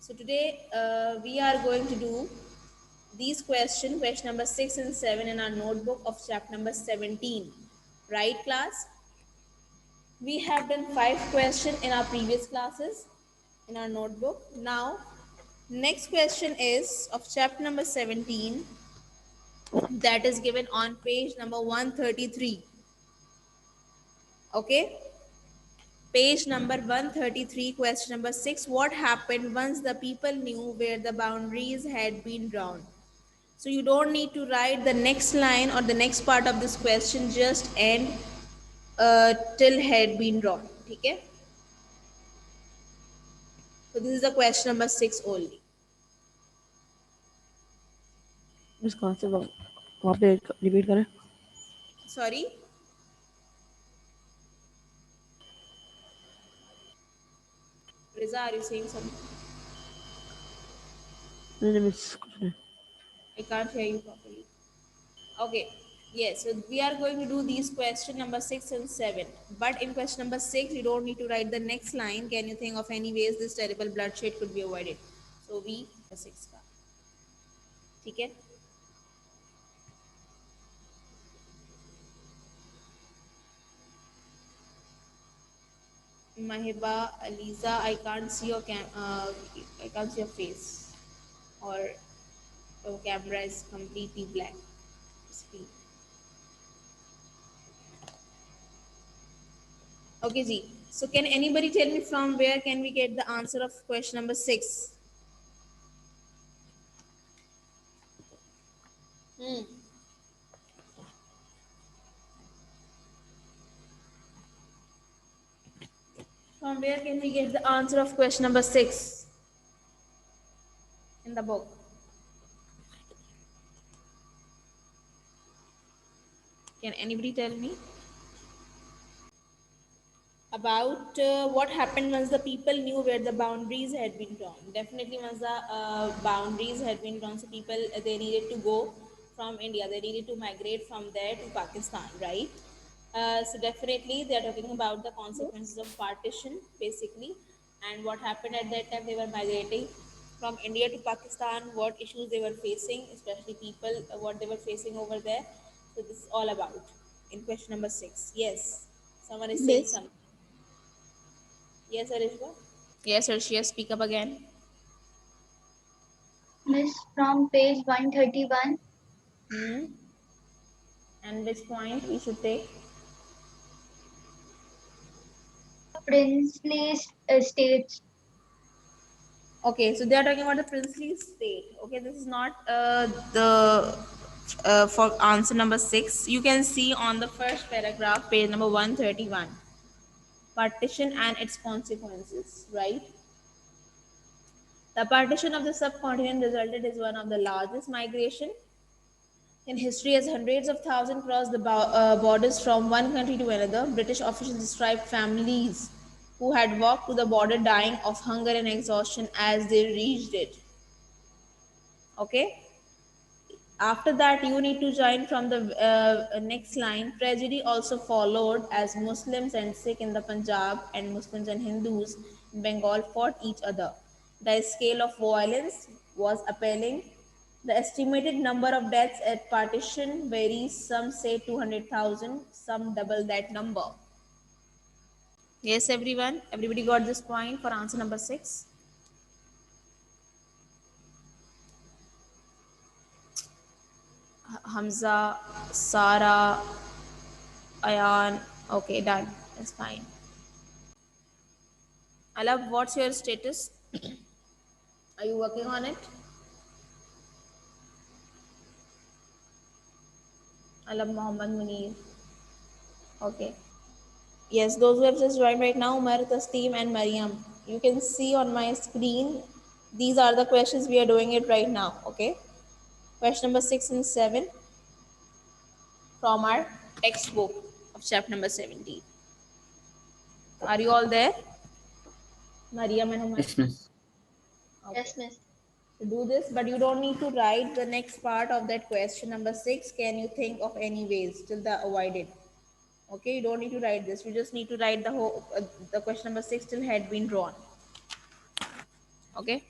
So today we are going to do these questions, question number 6 and 7 in our notebook of chapter number 17. Right, class? We have done 5 questions in our previous classes in our notebook. Now, next question is of chapter number 17 that is given on page number 133. Okay? Page number 133, question number 6. What happened once the people knew where the boundaries had been drawn? So you don't need to write the next line or the next part of this question, just end till had been drawn. Okay? So this is the question number 6 only. Miss कहाँ से वहाँ पे repeat करें Sorry? Riza, are you saying something? नहीं miss कुछ नहीं I can't hear you properly. Okay. Yes, so we are going to do these question number 6 and 7. But in question number 6, you don't need to write the next line. Can you think of any ways this terrible bloodshed could be avoided? So we 6 का. ठीक है? Mahiba, Aliza, I can't see your I can't see your face, or your camera is completely black. Screen. Okay, Ji. So can anybody tell me from where can we get the answer of question number 6? Hmm. From where can we get the answer of question number 6 in the book? Can anybody tell me about what happened once the people knew where the boundaries had been drawn? Definitely, once the boundaries had been drawn, so people they needed to go from India. They needed to migrate from there to Pakistan, right? So definitely, they are talking about the consequences of partition, basically, and what happened at that time. They were migrating from India to Pakistan. What issues they were facing, especially people, what they were facing over there. So this is all about in question number 6. Yes, someone is saying Miss, something. Yes, Arishba? Yes, Arshia, speak up again. Miss, from page 131, Hmm. And which point we should take? princely states. Okay, so they are talking about the princely state. Okay, this is not the for answer number 6. You can see on the first paragraph, page number 131, partition and its consequences, right? The partition of the subcontinent resulted is one of the largest migration in history as hundreds of thousands crossed the borders from one country to another. British officials described families who had walked to the border dying of hunger and exhaustion as they reached it. Okay? After that, you need to join from the next line. Tragedy also followed as Muslims and Sikh in the Punjab and Muslims and Hindus in Bengal fought each other. The scale of violence was appalling. The estimated number of deaths at partition varies. Some say 200,000, some double that number. Yes, everyone? Everybody got this point for answer number 6? Hamza, Sarah, Ayan. Okay, done. That's fine. Alab, what's your status? Are you working on it? Alab Mohammed Munir. Okay. Yes, those who have just joined right now, Umar, Tasneem, and Mariam. You can see on my screen, these are the questions we are doing it right now. Okay. Question number 6 and 7 from our textbook of chapter number 17. Are you all there? Mariam and Umar? Yes, miss. Okay. Yes, Miss. To do this, but you don't need to write the next part of that question number 6. Can you think of any ways till the avoided? Okay, you don't need to write this. You just need to write the whole the question number 6 till had been drawn. Okay.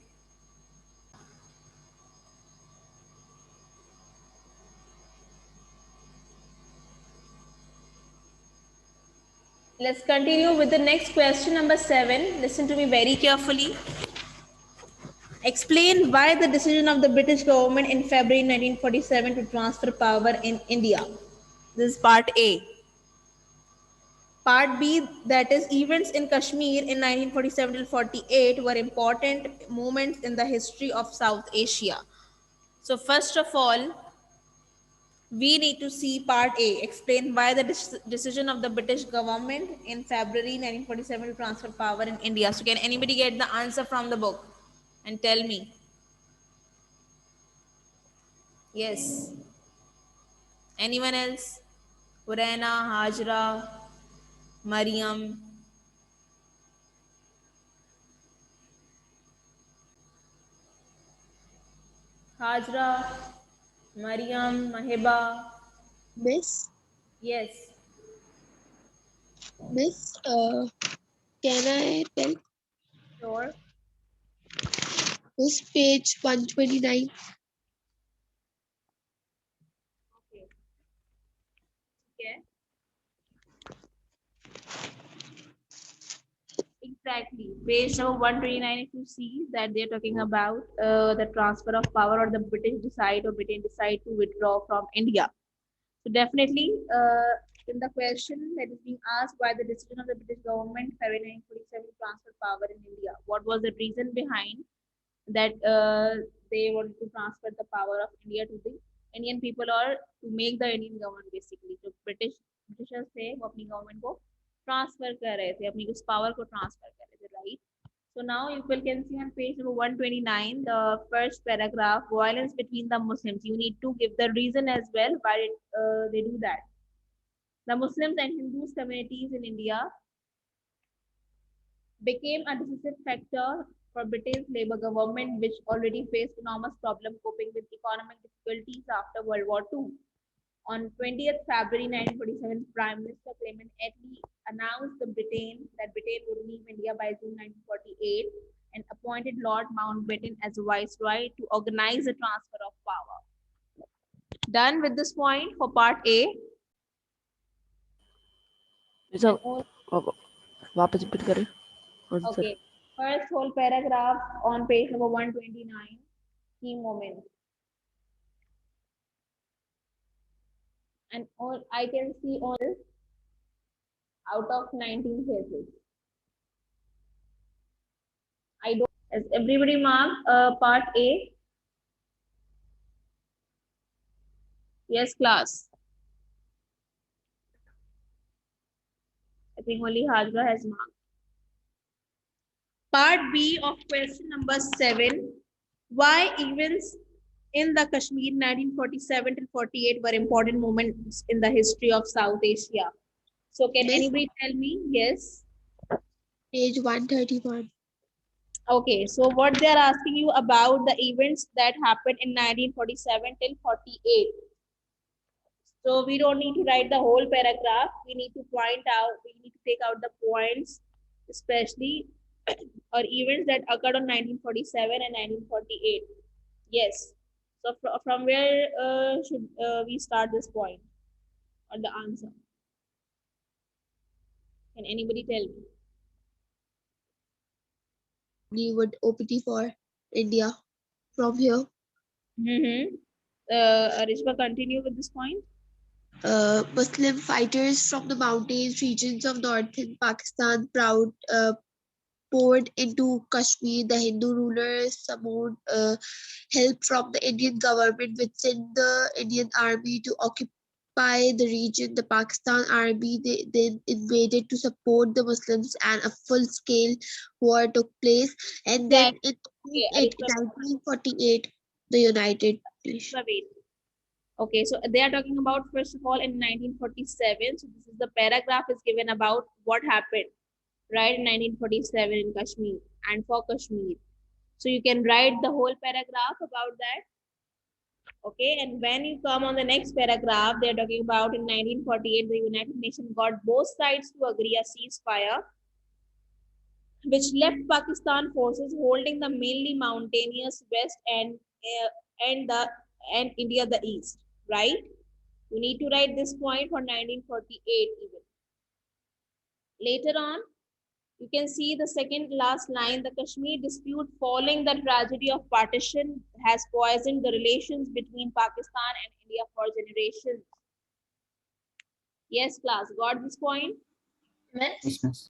Let's continue with the next question, number 7. Listen to me very carefully. Explain why the decision of the British government in February 1947 to transfer power in India. This is part A. Part B, that is events in Kashmir in 1947 to 48 were important moments in the history of South Asia. So first of all, we need to see part A. Explain why the decision of the British government in February 1947 to transfer power in India. So can anybody get the answer from the book and tell me? Yes. Anyone else? Urena, Hajra, Mariam. Hajra, Mariam, Mahiba. Miss, Yes. Miss, can I tell? Sure. Miss, page 129. Okay. Okay. Exactly. Page number 129, if you see that they're talking about the transfer of power, or the British decide, or Britain decide to withdraw from India. So definitely, in the question that is being asked, why the decision of the British government February 1947 to transfer power in India? What was the reason behind that they wanted to transfer the power of India to the Indian people, or to make the Indian government basically? तो Britishers थे वो अपनी government को transfer कर रहे थे, अपनी उस power को transfer कर रहे थे, right? So now you can see on page number 129, the first paragraph, violence between the Muslims. You need to give the reason as well why they do that. The Muslims and Hindus communities in India became a decisive factor for Britain's Labour government, which already faced enormous problems coping with economic difficulties after World War II. On 20th February 1947, Prime Minister Clement Attlee announced that Britain would leave India by June 1948, and appointed Lord Mountbatten as Viceroy to organize the transfer of power. Done with this point for part A. So, वापस repeat करें. Answer. Okay. First whole paragraph on page number 129. Key moments. And all I can see all out of 19 cases. I don't. As everybody mark part A. Yes, class. I think only Hajra has marked. Part B of question number 7. Why events in the Kashmir 1947 to 48 were important moments in the history of South Asia? So can Miss, anybody tell me? Yes. page 131. Okay, so what they are asking you about the events that happened in 1947 till 48. So we don't need to write the whole paragraph. We need to take out the points, especially or events that occurred on 1947 and 1948. Yes. So from where should we start this point or the answer? Can anybody tell me? You would OPT for India from here. Mm-hmm. Arishba, continue with this point. Muslim fighters from the mountains regions of northern Pakistan poured into Kashmir. The Hindu rulers summoned help from the Indian government, which sent the Indian army to occupy the region. The Pakistan army then invaded to support the Muslims, and a full-scale war took place. And then Exactly. in Okay, Arishba, 1948, the United Nations. Arishba, wait. Okay, so they are talking about first of all in 1947. So this is the paragraph is given about what happened, right, in 1947 in Kashmir and for Kashmir. So you can write the whole paragraph about that. Okay, and when you come on the next paragraph, they are talking about in 1948, the United Nations got both sides to agree a ceasefire, which left Pakistan forces holding the mainly mountainous west and the and India the east, right? You need to write this point for 1948 even. Later on, you can see the second last line, the Kashmir dispute following the tragedy of partition has poisoned the relations between Pakistan and India for generations. Yes, class, got this point? Miss, Miss.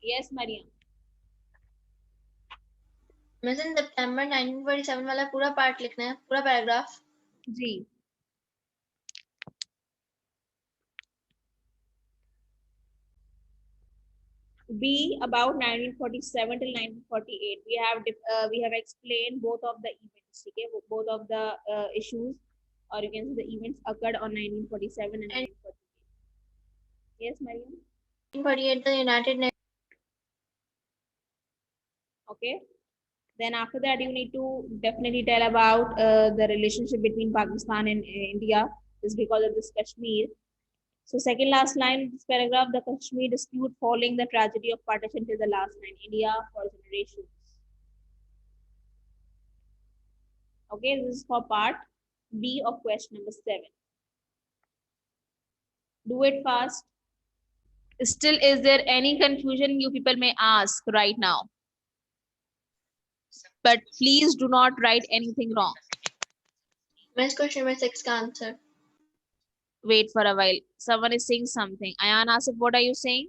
Yes, Mariam. Miss in सितंबर 1947 वाला पूरा part लिखना है, पूरा paragraph. जी. B, about 1947 till 1948. We have explained both of the events. Okay, both of the issues, or you can say the events occurred on 1947 and 1948. Yes, Mariam. 1948 the United Nations. Okay. Then after that, you need to definitely tell about the relationship between Pakistan and India is because of this Kashmir. So second last line of this paragraph, the Kashmir dispute following the tragedy of partition till the last line, India for generations. Okay, this is for part B of question number 7. Do it fast. Still, is there any confusion you people may ask right now? But please do not write anything wrong. Miss question number 6 का answer. Wait for a while. Someone is saying something. Ayan Asif, what are you saying?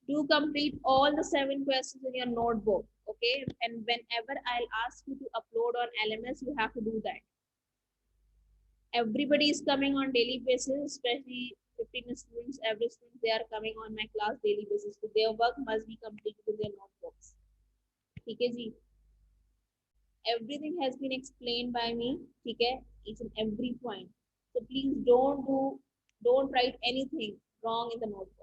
Do complete all the 7 questions in your notebook. Okay. And whenever I'll ask you to upload on LMS, you have to do that. Everybody is coming on daily basis, especially 15 students, every student, they are coming on my class daily basis. So their work must be completed in their notebooks. Okay, ji. Everything has been explained by me. Okay, each and every point. So please don't write anything wrong in the notebook.